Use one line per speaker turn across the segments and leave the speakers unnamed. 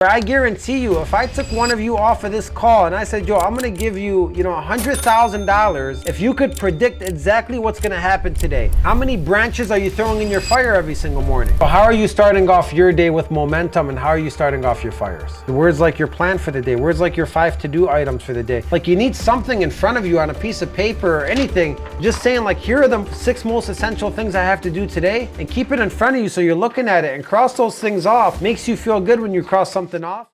I guarantee you, if I took one of you off of this call and I said, yo, I'm gonna give you, $100,000 if you could predict exactly what's gonna happen today. How many branches are you throwing in your fire every single morning? So how are you starting off your day with momentum, and how are you starting off your fires? The words like your plan for the day, words like your 5 to-do items for the day. Like you need something in front of you on a piece of paper or anything, just saying like, here are the 6 most essential things I have to do today, and keep it in front of you so you're looking at it and cross those things off. Makes you feel good when you cross something off.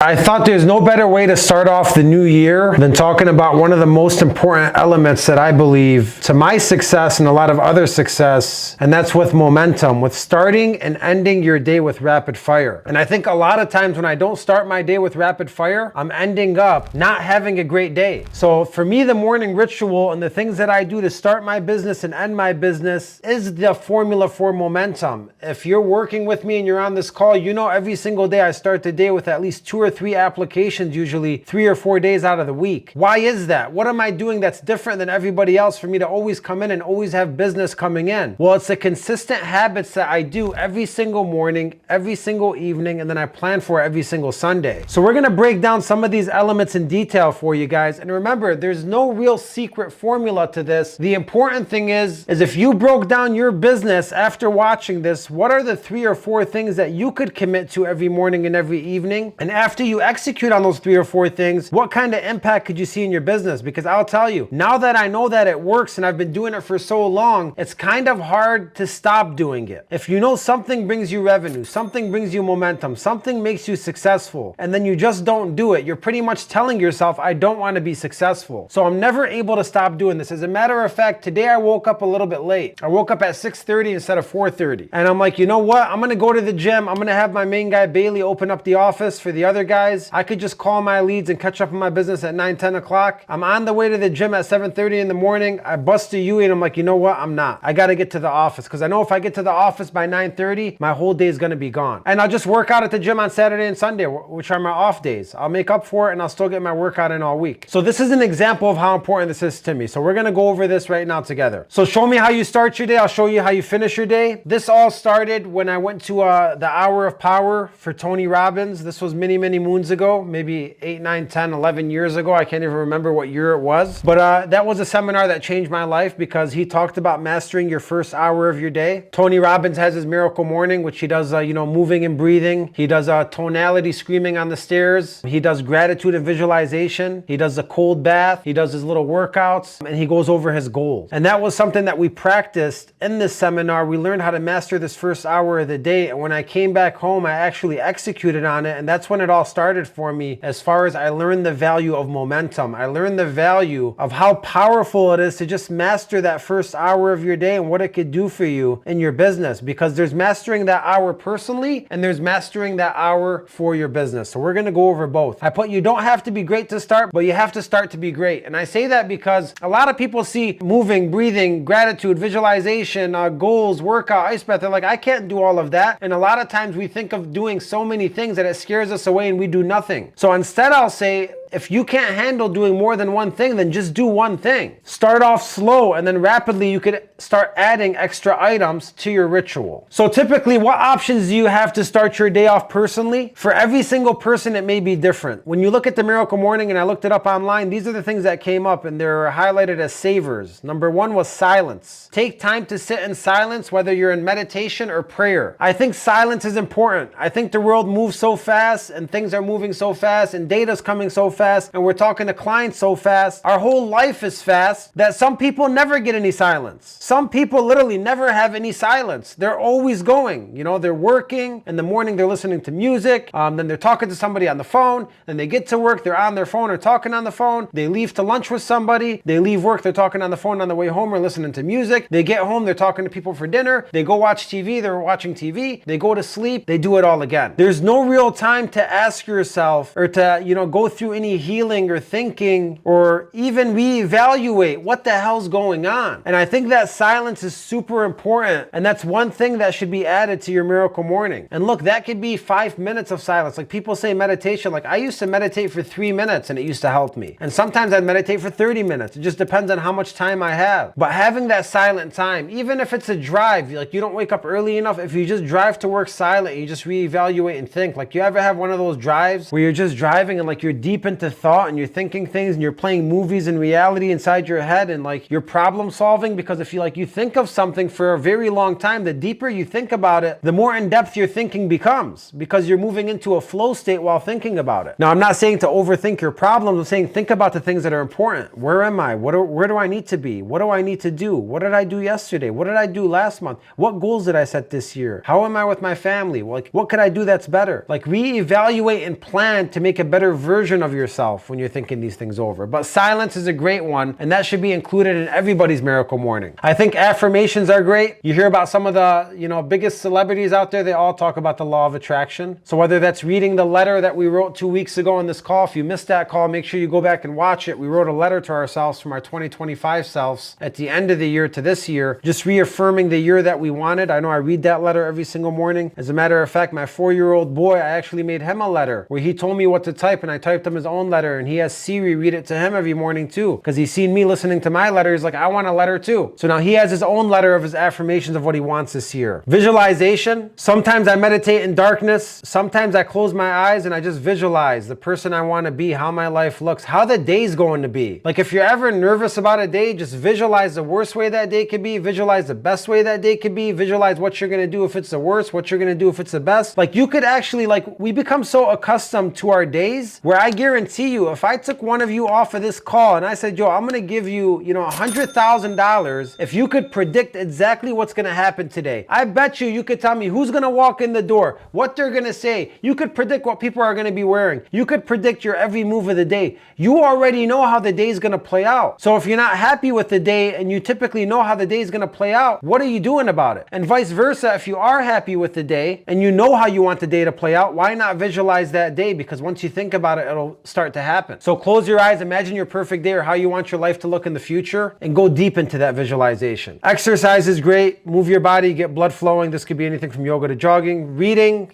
I thought there's no better way to start off the new year than talking about one of the most important elements that I believe to my success and a lot of other success, and that's with momentum, with starting and ending your day with rapid fire. And I think a lot of times when I don't start my day with rapid fire, I'm ending up not having a great day. So for me, the morning ritual and the things that I do to start my business and end my business is the formula for momentum. If you're working with me and you're on this call, every single day I start the day with at least 2 or 3 applications, usually 3 or 4 days out of the week. Why is that? What am I doing that's different than everybody else for me to always come in and always have business coming in? Well, it's the consistent habits that I do every single morning, every single evening, and then I plan for every single Sunday. So we're gonna break down some of these elements in detail for you guys. And remember, there's no real secret formula to this. The important thing is if you broke down your business after watching this, what are the 3 or 4 things that you could commit to every morning and every evening? And after you execute on those 3 or 4 things, what kind of impact could you see in your business? Because I'll tell you, now that I know that it works and I've been doing it for so long, it's kind of hard to stop doing it. If you know something brings you revenue, something brings you momentum, something makes you successful, and then you just don't do it, you're pretty much telling yourself, I don't want to be successful. So I'm never able to stop doing this. As a matter of fact, today I woke up a little bit late. I woke up at 6:30 instead of 4:30. And I'm like, you know what? I'm going to go to the gym. I'm going to have my main guy, Bailey, open up the office for the other guys. I could just call my leads and catch up on my business at 9, 10 o'clock. I'm on the way to the gym at 7:30 in the morning. I bust a Yui and I'm like, you know what? I'm not. I got to get to the office because I know if I get to the office by 9:30, my whole day is going to be gone. And I'll just work out at the gym on Saturday and Sunday, which are my off days. I'll make up for it and I'll still get my workout in all week. So this is an example of how important this is to me. So we're going to go over this right now together. So show me how you start your day. I'll show you how you finish your day. This all started when I went to the Hour of Power for Tony Robbins. This was many, many moons ago, maybe 8, 9, 10, 11 years ago. I can't even remember what year it was. But that was a seminar that changed my life because he talked about mastering your first hour of your day. Tony Robbins has his Miracle Morning, which he does, moving and breathing. He does tonality screaming on the stairs. He does gratitude and visualization. He does a cold bath. He does his little workouts, and he goes over his goals. And that was something that we practiced in this seminar. We learned how to master this first hour of the day. And when I came back home, I actually executed on it. And that's when it all started for me. As far as I learned the value of momentum, I learned the value of how powerful it is to just master that first hour of your day and what it could do for you in your business, because there's mastering that hour personally and there's mastering that hour for your business. So we're going to go over both. You don't have to be great to start, but you have to start to be great. And I say that because a lot of people see moving, breathing, gratitude, visualization, goals, workout, ice bath. They're like, I can't do all of that. And a lot of times we think of doing so many things that it scares us away and we do nothing. So instead I'll say, if you can't handle doing more than one thing, then just do one thing. Start off slow and then rapidly you could start adding extra items to your ritual. So typically, what options do you have to start your day off personally? For every single person, it may be different. When you look at the Miracle Morning, and I looked it up online, these are the things that came up and they're highlighted as savers. Number 1 was silence. Take time to sit in silence, whether you're in meditation or prayer. I think silence is important. I think the world moves so fast and things are moving so fast and data's coming so fast and we're talking to clients so fast. Our whole life is fast that some people never get any silence. Some people literally never have any silence. They're always going. They're working. In the morning, they're listening to music. Then they're talking to somebody on the phone. Then they get to work. They're on their phone or talking on the phone. They leave to lunch with somebody. They leave work. They're talking on the phone on the way home or listening to music. They get home. They're talking to people for dinner. They go watch TV. They're watching TV. They go to sleep. They do it all again. There's no real time to ask yourself or to, go through any any healing or thinking or even reevaluate what the hell's going on. And I think that silence is super important. And that's one thing that should be added to your miracle morning. And look, that could be 5 minutes of silence. Like people say meditation, like I used to meditate for 3 minutes and it used to help me. And sometimes I'd meditate for 30 minutes. It just depends on how much time I have. But having that silent time, even if it's a drive, like you don't wake up early enough, if you just drive to work silent, you just reevaluate and think. Like you ever have one of those drives where you're just driving and like you're deep into thought and you're thinking things and you're playing movies and reality inside your head and like you're problem solving, because if you think of something for a very long time, the deeper you think about it, the more in depth your thinking becomes, because you're moving into a flow state while thinking about it. Now, I'm not saying to overthink your problems. I'm saying think about the things that are important. Where am I? Where do I need to be? What do I need to do? What did I do yesterday? What did I do last month? What goals did I set this year? How am I with my family? Like, what could I do that's better? Like, reevaluate and plan to make a better version of yourself when you're thinking these things over. But silence is a great one, and that should be included in everybody's miracle morning. I think affirmations are great. You hear about some of the, biggest celebrities out there, they all talk about the law of attraction. So whether that's reading the letter that we wrote 2 weeks ago on this call, if you missed that call, make sure you go back and watch it. We wrote a letter to ourselves from our 2025 selves at the end of the year to this year, just reaffirming the year that we wanted. I know I read that letter every single morning. As a matter of fact, my 4-year-old boy, I actually made him a letter where he told me what to type and I typed him his own letter, and he has Siri read it to him every morning too, because he's seen me listening to my letter. He's like, I want a letter too. So now he has his own letter of his affirmations of what he wants this year. Visualization. Sometimes I meditate in darkness. Sometimes I close my eyes and I just visualize the person I want to be, how my life looks, how the day's going to be. Like if you're ever nervous about a day, just visualize the worst way that day could be, visualize the best way that day could be, visualize what you're going to do if it's the worst, what you're going to do if it's the best. Like you could actually, like we become so accustomed to our days where I guarantee you, if I took one of you off of this call and I said, Joe, I'm going to give you, $100,000 if you could predict exactly what's going to happen today. I bet you could tell me who's going to walk in the door, what they're going to say. You could predict what people are going to be wearing. You could predict your every move of the day. You already know how the day is going to play out. So if you're not happy with the day and you typically know how the day is going to play out, what are you doing about it? And vice versa, if you are happy with the day and you know how you want the day to play out, why not visualize that day? Because once you think about it, it'll start to happen. So close your eyes, imagine your perfect day or how you want your life to look in the future, and go deep into that visualization. Exercise is great. Move your body, get blood flowing. This could be anything from yoga to jogging. Reading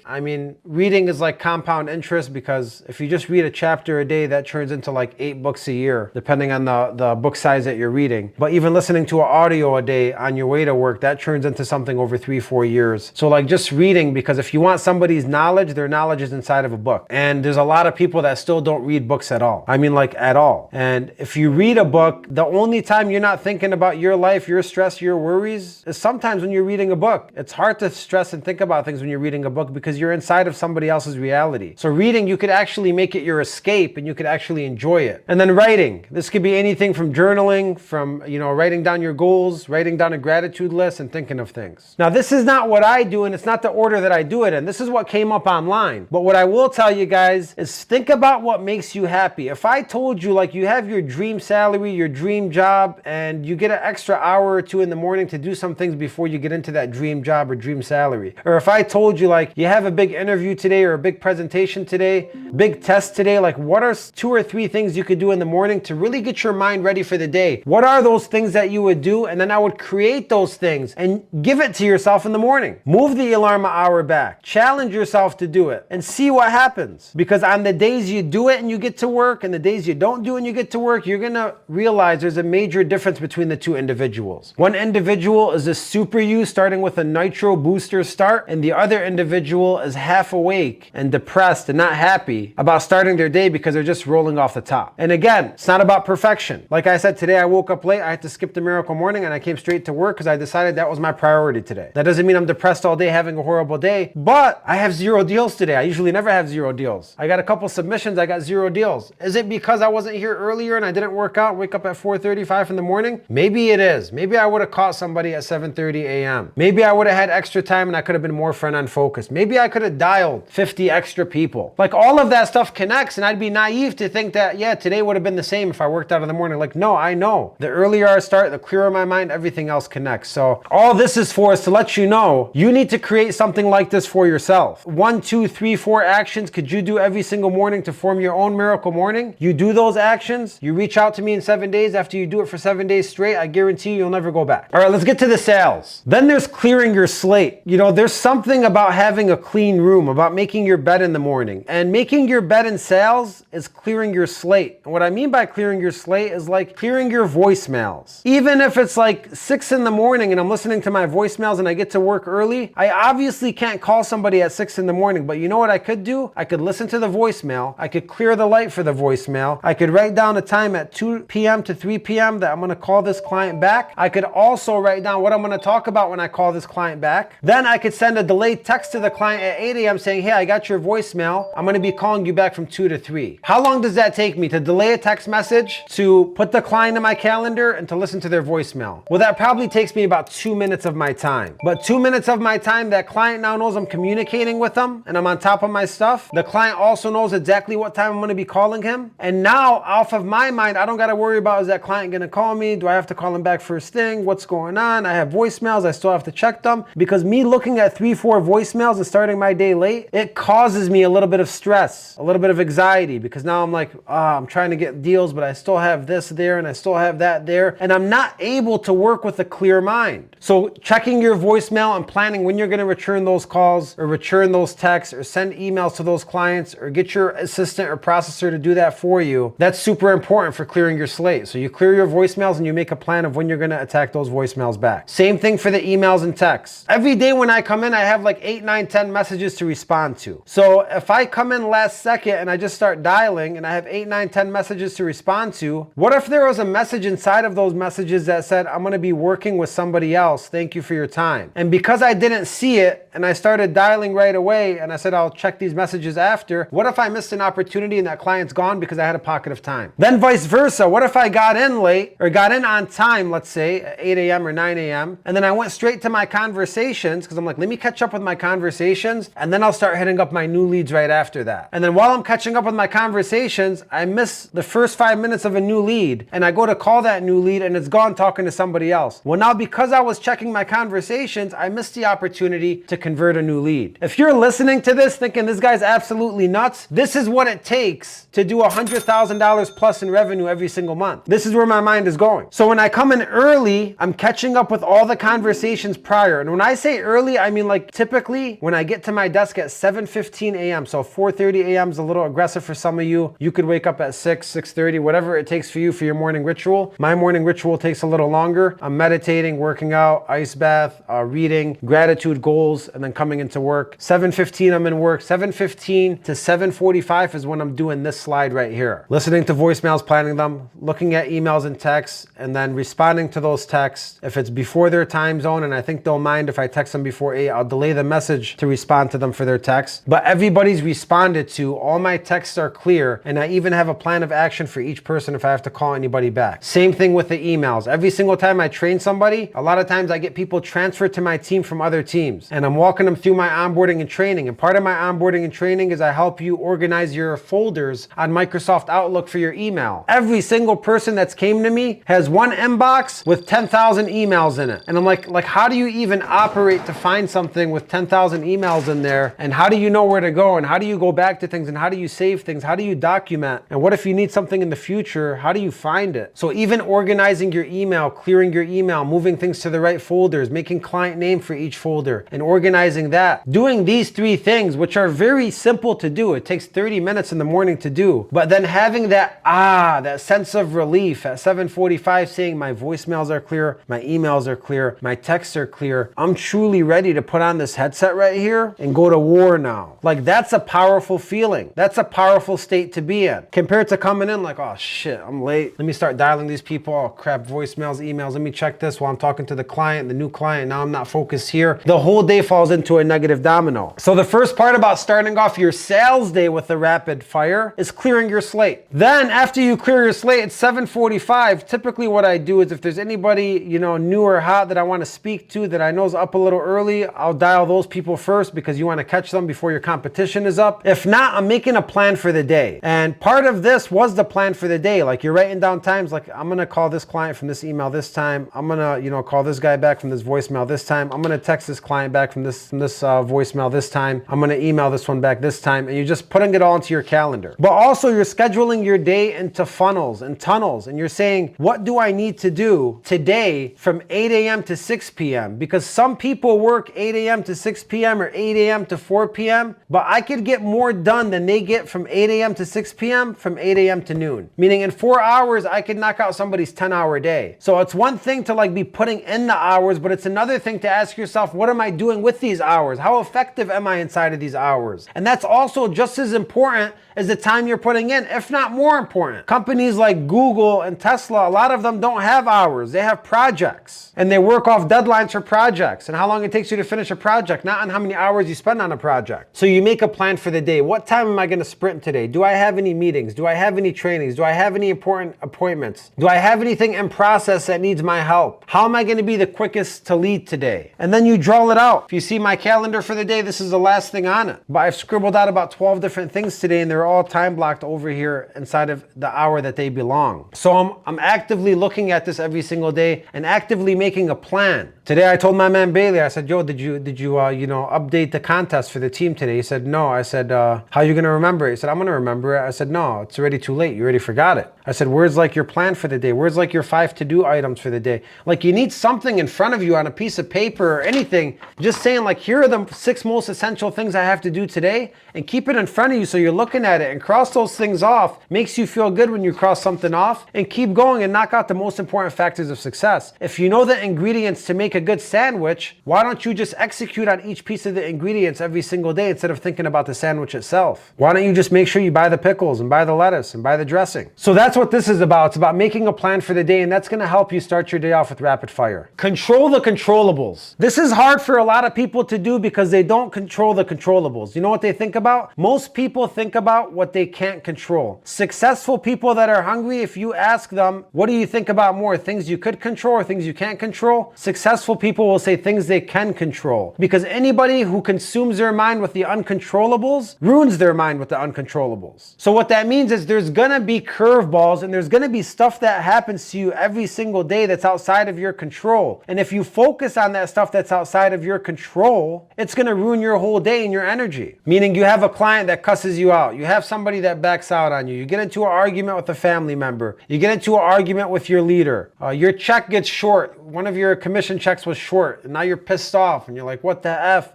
is like compound interest, because if you just read a chapter a day, that turns into like 8 books a year, depending on the book size that you're reading. But even listening to an audio a day on your way to work, that turns into something over 3-4 years. So like just reading, because if you want somebody's knowledge, their knowledge is inside of a book. And there's a lot of people that still don't read books at all. Like at all. And if you read a book, the only time you're not thinking about your life, your stress, your worries is sometimes when you're reading a book. It's hard to stress and think about things when you're reading a book because you're inside of somebody else's reality. So reading, you could actually make it your escape and you could actually enjoy it. And then writing. This could be anything from journaling, from, writing down your goals, writing down a gratitude list, and thinking of things. Now, this is not what I do, and it's not the order that I do it in. This is what came up online. But what I will tell you guys is think about what makes you happy. If I told you, like, you have your dream salary, your dream job, and you get an extra hour or two in the morning to do some things before you get into that dream job or dream salary. Or if I told you, like, you have a big interview today or a big presentation today, big test today, like, what are 2 or 3 things you could do in the morning to really get your mind ready for the day? What are those things that you would do? And then I would create those things and give it to yourself in the morning. Move the alarm an hour back. Challenge yourself to do it and see what happens. Because on the days you do it and you get to work, and the days you don't do and you get to work, you're going to realize there's a major difference between the 2 individuals. One individual is a super you starting with a nitro booster start, and the other individual is half awake and depressed and not happy about starting their day because they're just rolling off the top. And again, it's not about perfection. Like I said, today I woke up late. I had to skip the miracle morning and I came straight to work because I decided that was my priority today. That doesn't mean I'm depressed all day having a horrible day, but I have 0 deals today. I usually never have 0 deals. I got a couple submissions. I got 0 deals. Is it because I wasn't here earlier and I didn't work out, wake up at 4:35 in the morning? Maybe it is. Maybe I would have caught somebody at 7:30 a.m. Maybe I would have had extra time and I could have been more front end focused. Maybe I could have dialed 50 extra people. Like, all of that stuff connects, and I'd be naive to think that, yeah, today would have been the same if I worked out in the morning. Like, no, I know. The earlier I start, the clearer my mind, everything else connects. So all this is for is to let you know you need to create something like this for yourself. 1, 2, 3, 4 actions could you do every single morning to form your own miracle morning, you do those actions, you reach out to me in 7 days. After you do it for 7 days straight, I guarantee you'll never go back. All right, let's get to the sales. Then there's clearing your slate. You know, there's something about having a clean room, about making your bed in the morning. And making your bed in sales is clearing your slate. And what I mean by clearing your slate is like clearing your voicemails. Even if it's like 6 in the morning and I'm listening to my voicemails and I get to work early, I obviously can't call somebody at 6 in the morning, but you know what I could do? I could listen to the voicemail. I could clear the light for the voicemail. I could write down a time at 2 p.m. to 3 p.m. that I'm going to call this client back. I could also write down what I'm going to talk about when I call this client back. Then I could send a delayed text to the client at 8 a.m. saying, hey, I got your voicemail. I'm going to be calling you back from 2 to 3. How long does that take me to delay a text message, to put the client in my calendar, and to listen to their voicemail? Well, that probably takes me about 2 minutes of my time. But 2 minutes of my time, that client now knows I'm communicating with them and I'm on top of my stuff. The client also knows exactly what time I'm going to be calling him. And now off of my mind, I don't got to worry about, is that client going to call me? Do I have to call him back first thing? What's going on? I have voicemails. I still have to check them, because me looking at 3-4 voicemails and starting my day late, it causes me a little bit of stress, a little bit of anxiety, because now I'm like, I'm trying to get deals, but I still have this there and I still have that there. And I'm not able to work with a clear mind. So checking your voicemail and planning when you're going to return those calls or return those texts or send emails to those clients or get your assistant or processor to do that for you, that's super important for clearing your slate. So you clear your voicemails and you make a plan of when you're going to attack those voicemails back. Same thing for the emails and texts. Every day when I come in, I have like 8, 9, 10 messages to respond to. So if I come in last second and I just start dialing and I have 8, 9, 10 messages to respond to, what if there was a message inside of those messages that said, I'm going to be working with somebody else. Thank you for your time. And because I didn't see it and I started dialing right away and I said, I'll check these messages after, what if I missed an opportunity and that client's gone because I had a pocket of time? Then vice versa. What if I got in late or got in on time, let's say at 8 a.m. or 9 a.m. and then I went straight to my conversations because I'm like, let me catch up with my conversations and then I'll start hitting up my new leads right after that. And then while I'm catching up with my conversations, I miss the first 5 minutes of a new lead and I go to call that new lead and it's gone talking to somebody else. Well, now because I was checking my conversations, I missed the opportunity to convert a new lead. If you're listening to this thinking this guy's absolutely nuts, this is what it takes to do $100,000 plus in revenue every single month. This is where my mind is going. So when I come in early, I'm catching up with all the conversations prior. And when I say early, I mean like typically when I get to my desk at 7:15 a.m. So 4:30 a.m. is a little aggressive for some of you. You could wake up at 6:30, whatever it takes for you for your morning ritual. My morning ritual takes a little longer. I'm meditating, working out, ice bath, reading, gratitude goals, and then coming into work. 7:15 I'm in work. 7:15 to 7:45 is when I'm doing this slide right here. Listening to voicemails, planning them, looking at emails and texts, and then responding to those texts. If it's before their time zone and I think they'll mind if I text them before 8, I'll delay the message to respond to them for their text. But everybody's responded to. All my texts are clear, and I even have a plan of action for each person if I have to call anybody back. Same thing with the emails. Every single time I train somebody, a lot of times I get people transferred to my team from other teams, and I'm walking them through my onboarding and training. And part of my onboarding and training is I help you organize your folders on Microsoft Outlook for your email. Every single person that's came to me has one inbox with 10,000 emails in it. And I'm like, how do you even operate to find something with 10,000 emails in there? And how do you know where to go? And how do you go back to things? And how do you save things? How do you document? And what if you need something in the future? How do you find it? So even organizing your email, clearing your email, moving things to the right folders, making client name for each folder and organizing that. Doing these 3 things, which are very simple to do. It takes 30 minutes in the morning to do. But then having that sense of relief at 7:45 saying my voicemails are clear, my emails are clear, my texts are clear. I'm truly ready to put on this headset right here and go to war now. Like that's a powerful feeling. That's a powerful state to be in. Compared to coming in like, oh shit, I'm late. Let me start dialing these people. Oh crap, voicemails, emails. Let me check this while I'm talking to the client, the new client. Now I'm not focused here. The whole day falls into a negative domino. So the first part about starting off your sales day with a rapid fire is clearing your slate. Then after you clear your slate at 7:45, typically what I do is if there's anybody, new or hot that I want to speak to that I know is up a little early, I'll dial those people first because you want to catch them before your competition is up. If not, I'm making a plan for the day. And part of this was the plan for the day. Like you're writing down times like I'm going to call this client from this email this time. I'm going to, call this guy back from this voicemail this time. I'm going to text this client back from this voicemail this time. I'm going to email this one back this time. And you're just putting it all into your calendar. calendar. But also you're scheduling your day into funnels and tunnels, and you're saying, what do I need to do today from 8 a.m. to 6 p.m.? Because some people work 8 a.m. to 6 p.m. or 8 a.m. to 4 p.m., but I could get more done than they get from 8 a.m. to 6 p.m. from 8 a.m. to noon. Meaning in 4 hours, I could knock out somebody's 10-hour day. So it's one thing to like be putting in the hours, but it's another thing to ask yourself, what am I doing with these hours? How effective am I inside of these hours? And that's also just as important as the time you're putting in, if not more important. Companies like Google and Tesla, a lot of them don't have hours. They have projects, and they work off deadlines for projects and how long it takes you to finish a project, not on how many hours you spend on a project. So you make a plan for the day. What time am I going to sprint today? Do I have any meetings? Do I have any trainings? Do I have any important appointments? Do I have anything in process that needs my help? How am I going to be the quickest to lead today? And then you draw it out. If you see my calendar for the day, this is the last thing on it. But I've scribbled out about 12 different things today, and they're all time blocked over here inside of the hour that they belong. So I'm actively looking at this every single day and actively making a plan. Today I told my man Bailey, I said, yo, did you update the contest for the team today? He said, no. I said, how are you going to remember it? He said, I'm going to remember it. I said, no, it's already too late. You already forgot it. I said, where's like your plan for the day? Where's like your 5 to-do items for the day? Like you need something in front of you on a piece of paper or anything, just saying like, here are the 6 most essential things I have to do today, and keep it in front of you so you're looking at it and cross those things off. Makes you feel good when you cross something off, and keep going and knock out the most important factors of success. If you know the ingredients to make a good sandwich, why don't you just execute on each piece of the ingredients every single day instead of thinking about the sandwich itself? Why don't you just make sure you buy the pickles and buy the lettuce and buy the dressing? So that's what this is about. It's about making a plan for the day, and that's going to help you start your day off with rapid fire. Control the controllables. This is hard for a lot of people to do because they don't control the controllables. You know what they think about? Most people think about what they can't control. Successful people that are hungry, if you ask them, what do you think about more? Things you could control or things you can't control? Successful people will say things they can control, because anybody who consumes their mind with the uncontrollables ruins their mind with the uncontrollables. So what that means is there's gonna be curveballs, and there's gonna be stuff that happens to you every single day that's outside of your control. And if you focus on that stuff that's outside of your control, it's gonna ruin your whole day and your energy. Meaning you have a client that cusses you out. You have somebody that backs out on you. You get into an argument with a family member. You get into an argument with your leader. Your check gets short. One of your commission checks was short, and now you're pissed off and you're like, what the F?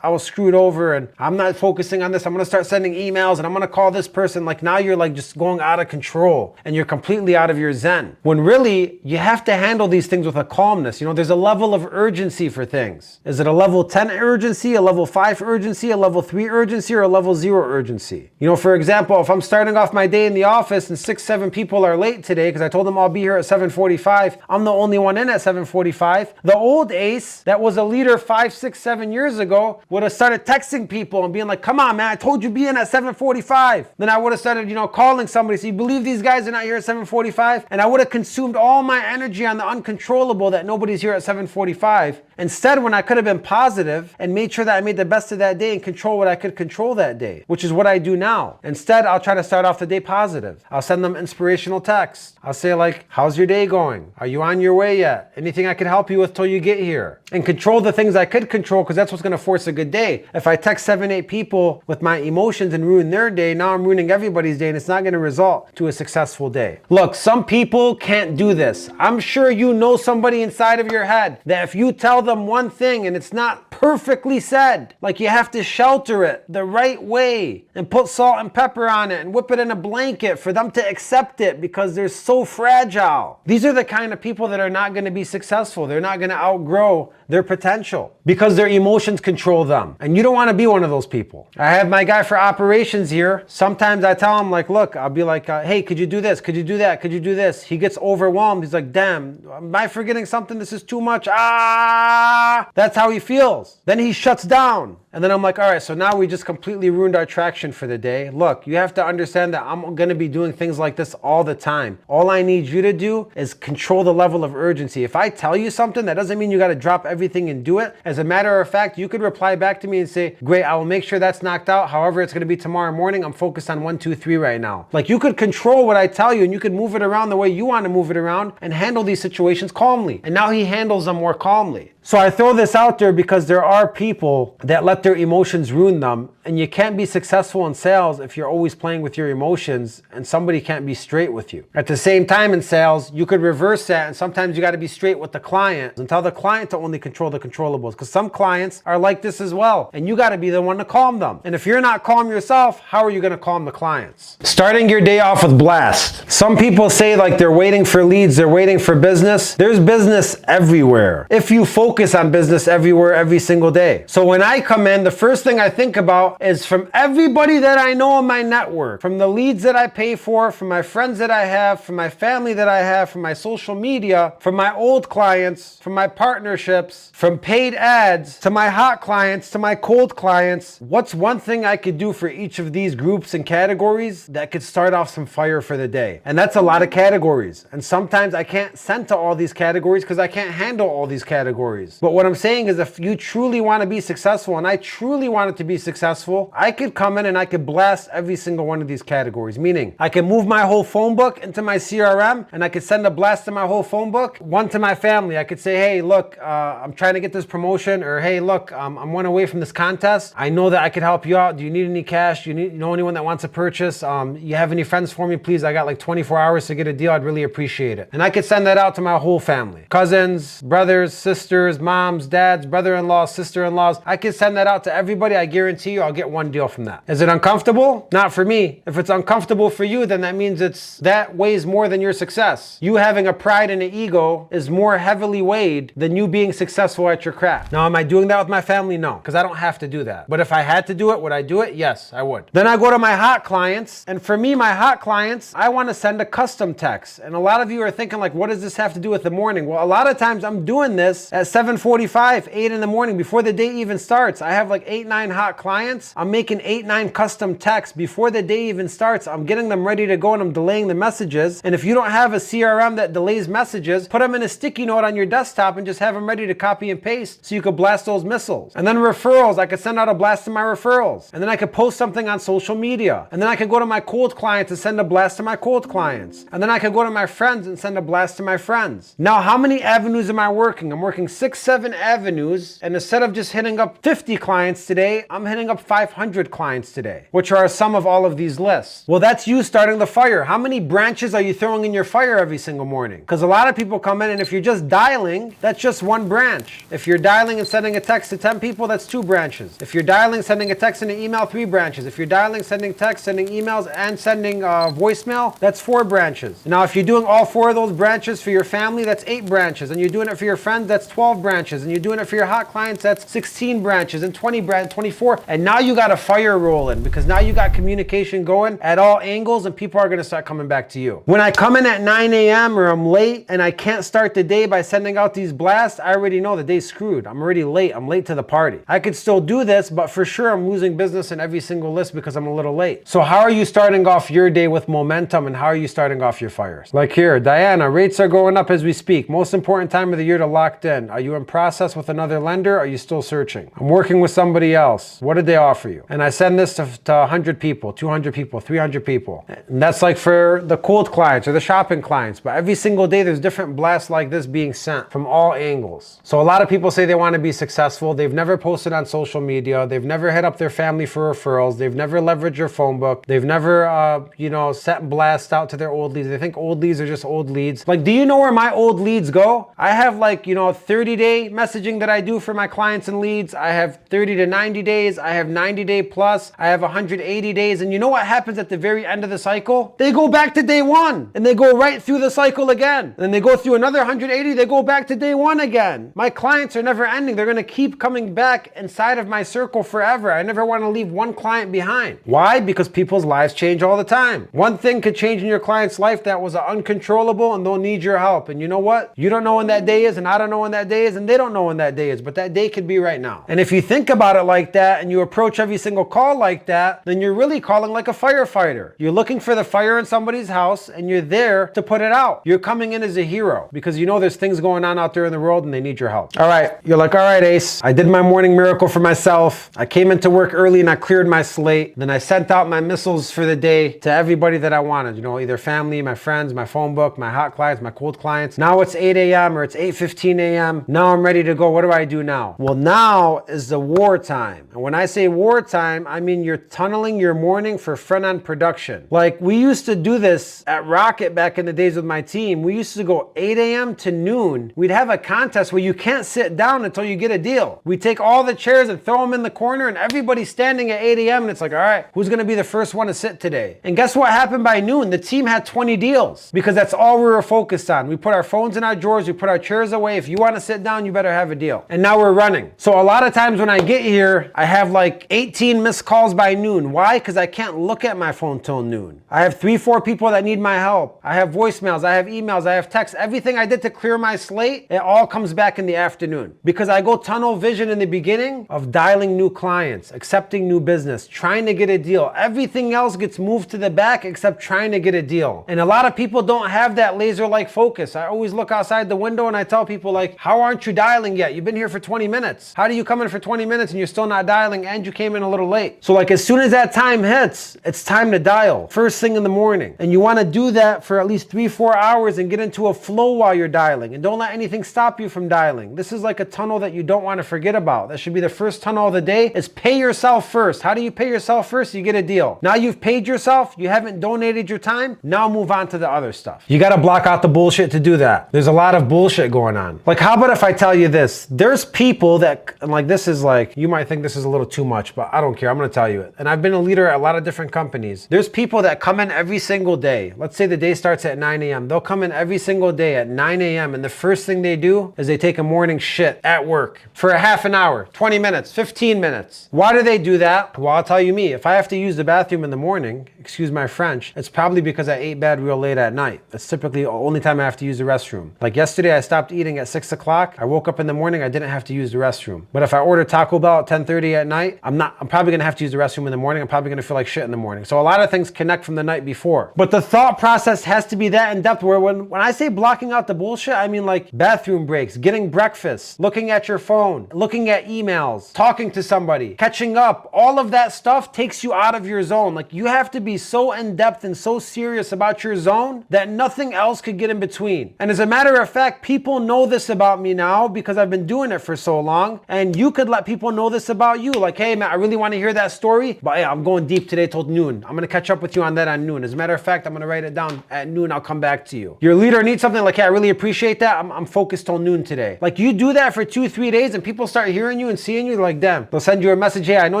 I was screwed over and I'm not focusing on this. I'm going to start sending emails and I'm going to call this person. Like now you're like just going out of control and you're completely out of your zen. When really you have to handle these things with a calmness. There's a level of urgency for things. Is it a level 10 urgency, a level 5 urgency, a level 3 urgency, or a level 0 urgency? For example, if I'm starting off my day in the office and 6-7 people are late today because I told them I'll be here at 7:45, I'm the only one in at 7:45. The old Ace that was a leader 5, 6, 7 years ago would have started texting people and being like, come on, man, I told you be in at 7:45. Then I would have started, calling somebody. So you believe these guys are not here at 7:45? And I would have consumed all my energy on the uncontrollable that nobody's here at 7:45. Instead, when I could have been positive and made sure that I made the best of that day and control what I could control that day, which is what I do now. Instead, I'll try to start off the day positive. I'll send them inspirational texts. I'll say like, how's your day going? Are you on your way yet? Anything I can help you with till you get here? And control the things I could control, because that's what's going to force a good day. If I text 7-8 people with my emotions and ruin their day, now I'm ruining everybody's day, and it's not going to result to a successful day. Look, some people can't do this. I'm sure you know somebody inside of your head that if you tell them one thing and it's not perfectly said, like you have to shelter it the right way and put salt and pepper on it and whip it in a blanket for them to accept it because they're so fragile. These are the kind of people that are not going to be successful. They're not going to outgrow their potential because their emotions control them. And you don't want to be one of those people. I have my guy for operations here. Sometimes I tell him like, look, I'll be like, hey, could you do this? Could you do that? Could you do this? He gets overwhelmed. He's like, damn, am I forgetting something? This is too much. That's how he feels. Then he shuts down. And then I'm like, all right, so now we just completely ruined our traction for the day. Look, you have to understand that I'm going to be doing things like this all the time. All I need you to do is control the level of urgency. If I tell you something, that doesn't mean you got to drop everything and do it. As a matter of fact, you could reply back to me and say, great, I will make sure that's knocked out. However, it's going to be tomorrow morning. I'm focused on 1, 2, 3 right now. Like you could control what I tell you and you could move it around the way you want to move it around and handle these situations calmly. And now he handles them more calmly. So I throw this out there because there there are people that let their emotions ruin them, and you can't be successful in sales if you're always playing with your emotions and somebody can't be straight with you. At the same time in sales, you could reverse that, and sometimes you got to be straight with the client and tell the client to only control the controllables, because some clients are like this as well, and you got to be the one to calm them. And if you're not calm yourself, how are you going to calm the clients? Starting your day off with blast. Some people say like they're waiting for leads, they're waiting for business. There's business everywhere if you focus on business everywhere every single day. So when I come in, the first thing I think about is from everybody that I know in my network, from the leads that I pay for, from my friends that I have, from my family that I have, from my social media, from my old clients, from my partnerships, from paid ads, to my hot clients, to my cold clients. What's one thing I could do for each of these groups and categories that could start off some fire for the day? And that's a lot of categories. And sometimes I can't send to all these categories because I can't handle all these categories. But what I'm saying is, if you truly want to be successful, and I truly want it to be successful, I could come in and I could blast every single one of these categories. Meaning, I can move my whole phone book into my CRM, and I could send a blast to my whole phone book. One to my family. I could say, hey, look, I'm trying to get this promotion, or hey, look, I'm one away from this contest. I know that I could help you out. Do you need any cash? Do you know anyone that wants to purchase? You have any friends for me? Please, I got like 24 hours to get a deal. I'd really appreciate it. And I could send that out to my whole family. Cousins, brothers, sisters, moms, dads, brother-in-laws, sister-in-laws. I could send that out to everybody. I guarantee you I'll get one deal from that. Is it uncomfortable? Not for me. If it's uncomfortable for you, then that means that weighs more than your success. You having a pride and an ego is more heavily weighed than you being successful at your craft. Now, am I doing that with my family? No, because I don't have to do that. But if I had to do it, would I do it? Yes, I would. Then I go to my hot clients, and for me, my hot clients, I want to send a custom text. And a lot of you are thinking like, what does this have to do with the morning? Well, a lot of times I'm doing this at 7:45, 8 in the morning before the day even starts. I have like 8, 9 hot clients. I'm making 8, 9 custom texts before the day even starts. I'm getting them ready to go, and I'm delaying the messages. And if you don't have a CRM that delays messages, put them in a sticky note on your desktop and just have them ready to copy and paste so you could blast those missiles. And then referrals, I could send out a blast to my referrals. And then I could post something on social media. And then I could go to my cold clients and send a blast to my cold clients. And then I could go to my friends and send a blast to my friends. Now, how many avenues am I working? I'm working 6, 7 avenues. And instead of just hitting up 50 clients today, I'm hitting up 500 clients today, which are a sum of all of these lists. Well, that's you starting the fire. How many branches are you throwing in your fire every single morning? Because a lot of people come in, and if you're just dialing, that's just one branch. If you're dialing and sending a text to 10 people, that's 2 branches. If you're dialing, sending a text and an email, 3 branches. If you're dialing, sending text, sending emails, and sending voicemail, that's 4 branches. Now, if you're doing all 4 of those branches for your family, that's 8 branches. And you're doing it for your friends, that's 12 branches. And you're doing it for your hot clients, that's 16 branches, and 24. And now you got a fire rolling, because now you got communication going at all angles, and people are going to start coming back to you. When I come in at 9 a.m. or I'm late and I can't start the day by sending out these blasts, I already know the day's screwed. I'm already late. I'm late to the party. I could still do this, but for sure I'm losing business in every single list because I'm a little late. So how are you starting off your day with momentum, and how are you starting off your fires? Like here, Diana, rates are going up as we speak. Most important time of the year to lock in. Are you in process with another lender? Are you still searching? I'm working with somebody else. What did they offer you? And I send this to 100 people, 200 people, 300 people. And that's like for the cold clients or the shopping clients. But every single day there's different blasts like this being sent from all angles. So a lot of people say they want to be successful. They've never posted on social media. They've never hit up their family for referrals. They've never leveraged your phone book. They've never, sent blasts out to their old leads. They think old leads are just old leads. Like, do you know where my old leads go? I have 30-day messaging that I do for my clients and leads. I have 30 to 90 days. I have 90-day plus. I have 180 days. And you know what happens at the very end of the cycle? They go back to day 1 and they go right through the cycle again. And then they go through another 180. They go back to day 1 again. My clients are never ending. They're going to keep coming back inside of my circle forever. I never want to leave one client behind. Why? Because people's lives change all the time. One thing could change in your client's life that was uncontrollable, and they'll need your help. And you know what? You don't know when that day is, and I don't know when that day is, and they don't know when that day is, but that day could be right now. And if you think about it like that, and you approach every single call like that, then you're really calling like a firefighter. You're looking for the fire in somebody's house, and you're there to put it out. You're coming in as a hero because you know there's things going on out there in the world and they need your help. All right. You're like, all right, Ace, I did my morning miracle for myself. I came into work early and I cleared my slate. Then I sent out my missiles for the day to everybody that I wanted, either family, my friends, my phone book, my hot clients, my cold clients. Now it's 8 a.m. or it's 8:15 a.m. Now I'm ready to go. What do I do now? now? Well, now is the war time. And when I say war time, I mean you're tunneling your morning for front-end production. Like we used to do this at Rocket back in the days with my team. We used to go 8 a.m. to noon. We'd have a contest where you can't sit down until you get a deal. We take all the chairs and throw them in the corner and everybody's standing at 8 a.m. and it's like, all right, who's gonna be the first one to sit today? And guess what happened by noon? The team had 20 deals because that's all we were focused on. We put our phones in our drawers, we put our chairs away. If you wanna sit down, you better have a deal. And now we're running. So a lot of times when I get here, I have like 18 missed calls by noon. Why? Because I can't look at my phone till noon. I have 3-4 people that need my help. I have voicemails, I have emails, I have texts. Everything I did to clear my slate, it all comes back in the afternoon. Because I go tunnel vision in the beginning of dialing new clients, accepting new business, trying to get a deal. Everything else gets moved to the back except trying to get a deal. And a lot of people don't have that laser-like focus. I always look outside the window and I tell people like, how aren't you dialing yet? You've been here for 20 minutes. How do you come in for 20 minutes and you're still not dialing and you came in a little late? So like as soon as that time hits, it's time to dial first thing in the morning. And you want to do that for at least 3-4 hours and get into a flow while you're dialing. And don't let anything stop you from dialing. This is like a tunnel that you don't want to forget about. That should be the first tunnel of the day, is pay yourself first. How do you pay yourself first? You get a deal. Now you've paid yourself, you haven't donated your time, now move on to the other stuff. You got to block out the bullshit to do that. There's a lot of bullshit going on. Like how about if I tell you this? There's people that, and like this is like, you might think this is a little too much, but I don't care. I'm going to tell you it. And I've been a leader at a lot of different companies. There's people that come in every single day. Let's say the day starts at 9 a.m. They'll come in every single day at 9 a.m. and the first thing they do is they take a morning shit at work for a half an hour, 20 minutes, 15 minutes. Why do they do that? Well, I'll tell you me. If I have to use the bathroom in the morning, excuse my French, it's probably because I ate bad real late at night. That's typically the only time I have to use the restroom. Like yesterday, I stopped eating at 6 o'clock. I woke up in the morning, I didn't have to use the restroom. But if I order Taco Bell at 10:30 at night, I'm probably gonna have to use the restroom in the morning. I'm probably gonna feel like shit in the morning. So a lot of things connect from the night before. But the thought process has to be that in depth where when I say blocking out the bullshit, I mean like bathroom breaks, getting breakfast, looking at your phone, looking at emails, talking to somebody, catching up. All of that stuff takes you out of your zone. Like you have to be so in depth and so serious about your zone that nothing else could get in between. And as a matter of fact, people know this about me now because I've been doing it for so long. And you could let people know this about you. Like, hey man, I really want to hear that story, but hey, I'm going deep today till noon. I'm going to catch up with you on that on noon. As a matter of fact, I'm going to write it down at noon. I'll come back to you. Your leader needs something like, hey, I really appreciate that. I'm focused till noon today. Like you do that for 2-3 days and people start hearing you and seeing you, they're like, damn, they'll send you a message. Hey, I know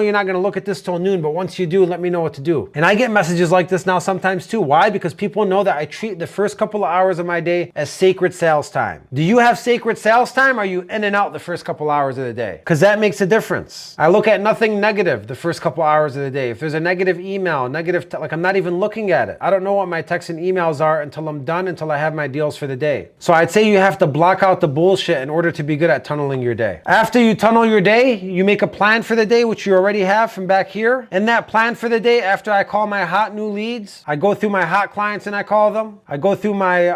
you're not going to look at this till noon, but once you do, let me know what to do. And I get messages like this now sometimes too. Why? Because people know that I treat the first couple of hours of my day as sacred sales time. Do you have sacred sales time? Or are you in and out the first couple hours of the day? Because that makes a difference. I look at nothing negative the first couple hours of the day. If there's a negative email, like I'm not even looking at it. I don't know what my texts and emails are until I'm done, until I have my deals for the day. So I'd say you have to block out the bullshit in order to be good at tunneling your day. After you tunnel your day, you make a plan for the day, which you already have from back here. In that plan for the day, after I call my hot new leads, I go through my hot clients and I call them. I go through my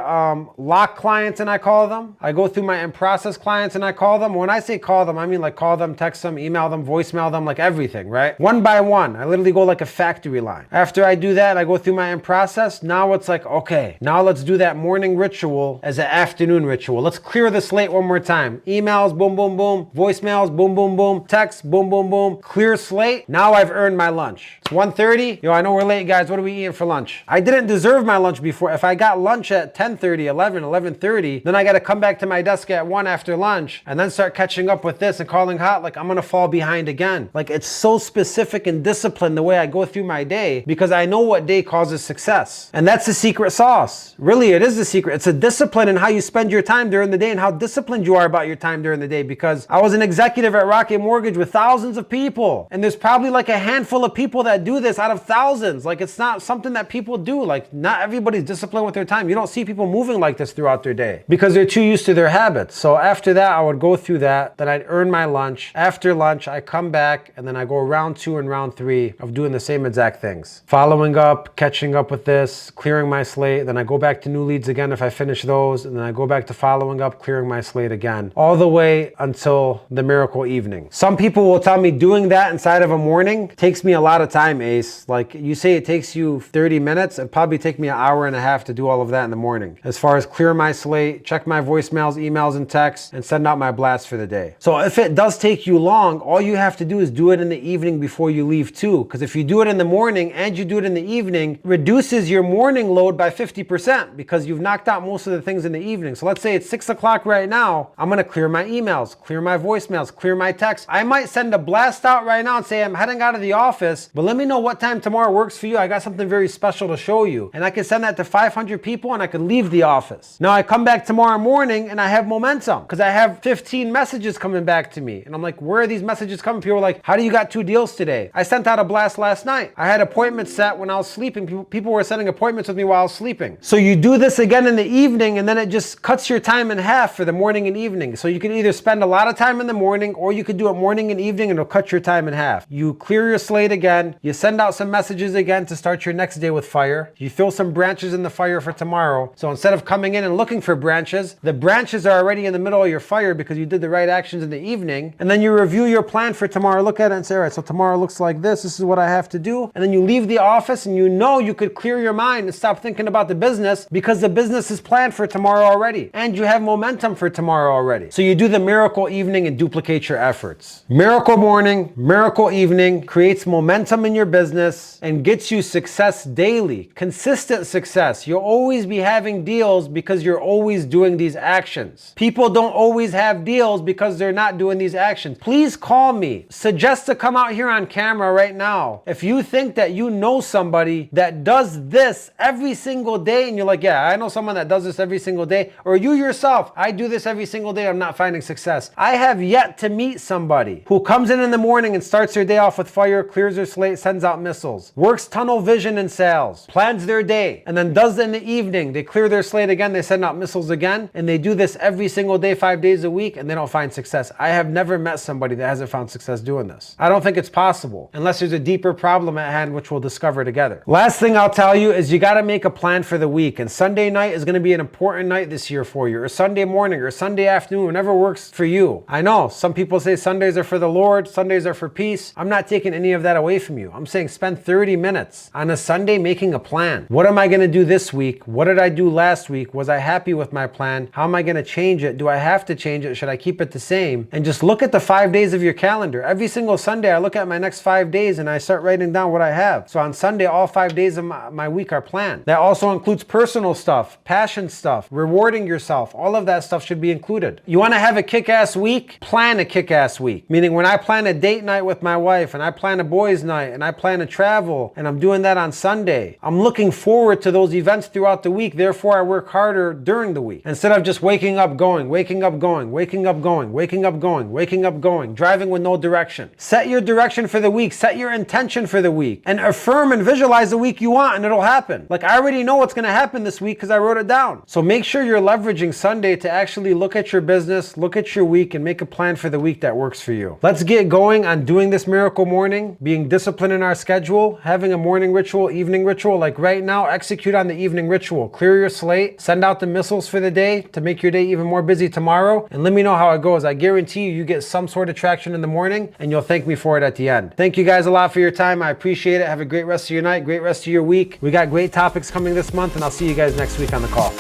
lock clients and I call them. I go through my in-process clients and I call them. When I say call them, I mean like call them, text them, email them, voicemail them, like everything, right? One by one. I literally go like a factory line. After I do that, I go through my in-process. Now it's like, okay, now let's do that morning ritual as an afternoon ritual. Let's clear the slate one more time. Emails, boom, boom, boom. Voicemails, boom, boom, boom. Text, boom, boom, boom. Clear slate. Now I've earned my lunch. It's 1:30. Yo, I know we're late, guys. What are we eating for lunch? I didn't deserve my lunch before. If I got lunch at 10:30, 11, 11:30, then I got to come back to my desk at 1 after lunch and then start catching up with this and calling hot. Like I'm going to fall behind again. Like it's so specific and disciplined the way I go through my day because I know what day causes success. And that's the secret sauce. Really, it is the secret. It's a discipline in how you spend your time during the day and how disciplined you are about your time during the day, because I was an executive at Rocket Mortgage with thousands of people. And there's probably like a handful of people that do this out of thousands. Like it's not something that people do. Like not everybody's disciplined with their time. You don't see people moving like this throughout their day because they're too used to their habits. So after that, I would go through that. Then I'd earn my lunch. After lunch, I come back and then I go round 2 and round 3 of doing the same exact things. Following up, catching up with this, clearing my slate. Then I go back to new leads again if I finish those. And then I go back to following up, clearing my slate again. All the way until the miracle evening. Some people will tell me doing that inside of a morning takes me a lot of time, Ace. Like you say it takes you 30 minutes. It'd probably take me an hour and a half to do all of that in the morning. As far as clear my slate, check my voicemails, emails, and texts, and send out my blast for the day. day. So if it does take you long, all you have to do is do it in the evening before you leave too. Because if you do it in the morning and you do it in the evening, it reduces your morning load by 50% because you've knocked out most of the things in the evening. So let's say it's 6 o'clock right now. I'm gonna clear my emails, clear my voicemails, clear my texts. I might send a blast out right now and say, I'm heading out of the office, but let me know what time tomorrow works for you. I got something very special to show you. And I can send that to 500 people and I could leave the office. Now I come back tomorrow morning and I have momentum because I have 15 messages coming back to me. And I'm like, where are these messages coming? People are like, how do you got 2 deals today? I sent out a blast last night. I had appointments set when I was sleeping. People were setting appointments with me while I was sleeping. So you do this again in the evening and then it just cuts your time in half for the morning and evening. So you can either spend a lot of time in the morning or you could do it morning and evening and it'll cut your time in half. You clear your slate again. You send out some messages again to start your next day with fire. You throw some branches in the fire for tomorrow. So instead of coming in and looking for branches, the branches are already in the middle of your fire because you did the right actions in the evening. And then you review your plan for tomorrow. Look at it and say, all right, so tomorrow looks like this. This is what I have to do. And then you leave the office and you know you could clear your mind and stop thinking about the business because the business is planned for tomorrow already. And you have momentum for tomorrow already. So you do the miracle evening and duplicate your efforts. Miracle morning, miracle evening creates momentum in your business and gets you success daily. Consistent success. You'll always be having deals because you're always doing these actions. People don't always have deals because they're not doing these actions. Please call me. Suggest to come out here on camera right now. If you think that you know somebody that does this every single day and you're like, yeah, I know someone that does this every single day, or you yourself, I do this every single day, I'm not finding success. I have yet to meet somebody who comes in the morning and starts their day off with fire, clears their slate, sends out missiles, works tunnel vision in sales, plans their day, and then does it in the evening. They clear their slate again, they send out missiles again, and they do this every single day, 5 days a week, and they don't find success. I have never met somebody that hasn't found success doing this. I don't think it's possible unless there's a deeper problem at hand, which we'll discover together. Last thing I'll tell you is you got to make a plan for the week, and Sunday night is going to be an important night this year for you, or Sunday morning, or Sunday afternoon, whenever works for you. I know some people say Sundays are for the Lord, Sundays are for peace. I'm not taking any of that away from you. I'm saying spend 30 minutes on a Sunday making a plan. What am I going to do this week? What did I do last week? Was I happy with my plan? How am I going to change it? Do I have to change it? Should I keep it the same? And just look at the 5 days of your calendar. Every single Sunday, I look at my next 5 days and I start writing down what I have. So on Sunday, all 5 days of my week are planned. That also includes personal stuff, passion stuff, rewarding yourself. All of that stuff should be included. You want to have a kick-ass week? Plan a kick-ass week. Meaning when I plan a date night with my wife and I plan a boys' night and I plan to travel and I'm doing that on Sunday, I'm looking forward to those events throughout the week. Therefore, I work harder during the week instead of just waking up going, waking up going, waking up going, waking up going, waking up going, driving with no direction. Set your direction for the week. Set your intention for the week and affirm and visualize the week you want and it'll happen. Like I already know what's going to happen this week because I wrote it down. So make sure you're leveraging Sunday to actually look at your business, look at your week and make a plan for the week that works for you. Let's get going on doing this miracle morning, being disciplined in our schedule, having a morning ritual, evening ritual. Like right now, execute on the evening ritual. Clear your slate, send out the missiles for the day to make your day even more busy tomorrow, and let me know how it goes. I guarantee you get some sort of traction in the morning and you'll thank me for it at the end. Thank you guys a lot for your time. I appreciate it. Have a great rest of your night, great rest of your week. We got great topics coming this month and I'll see you guys next week on the call.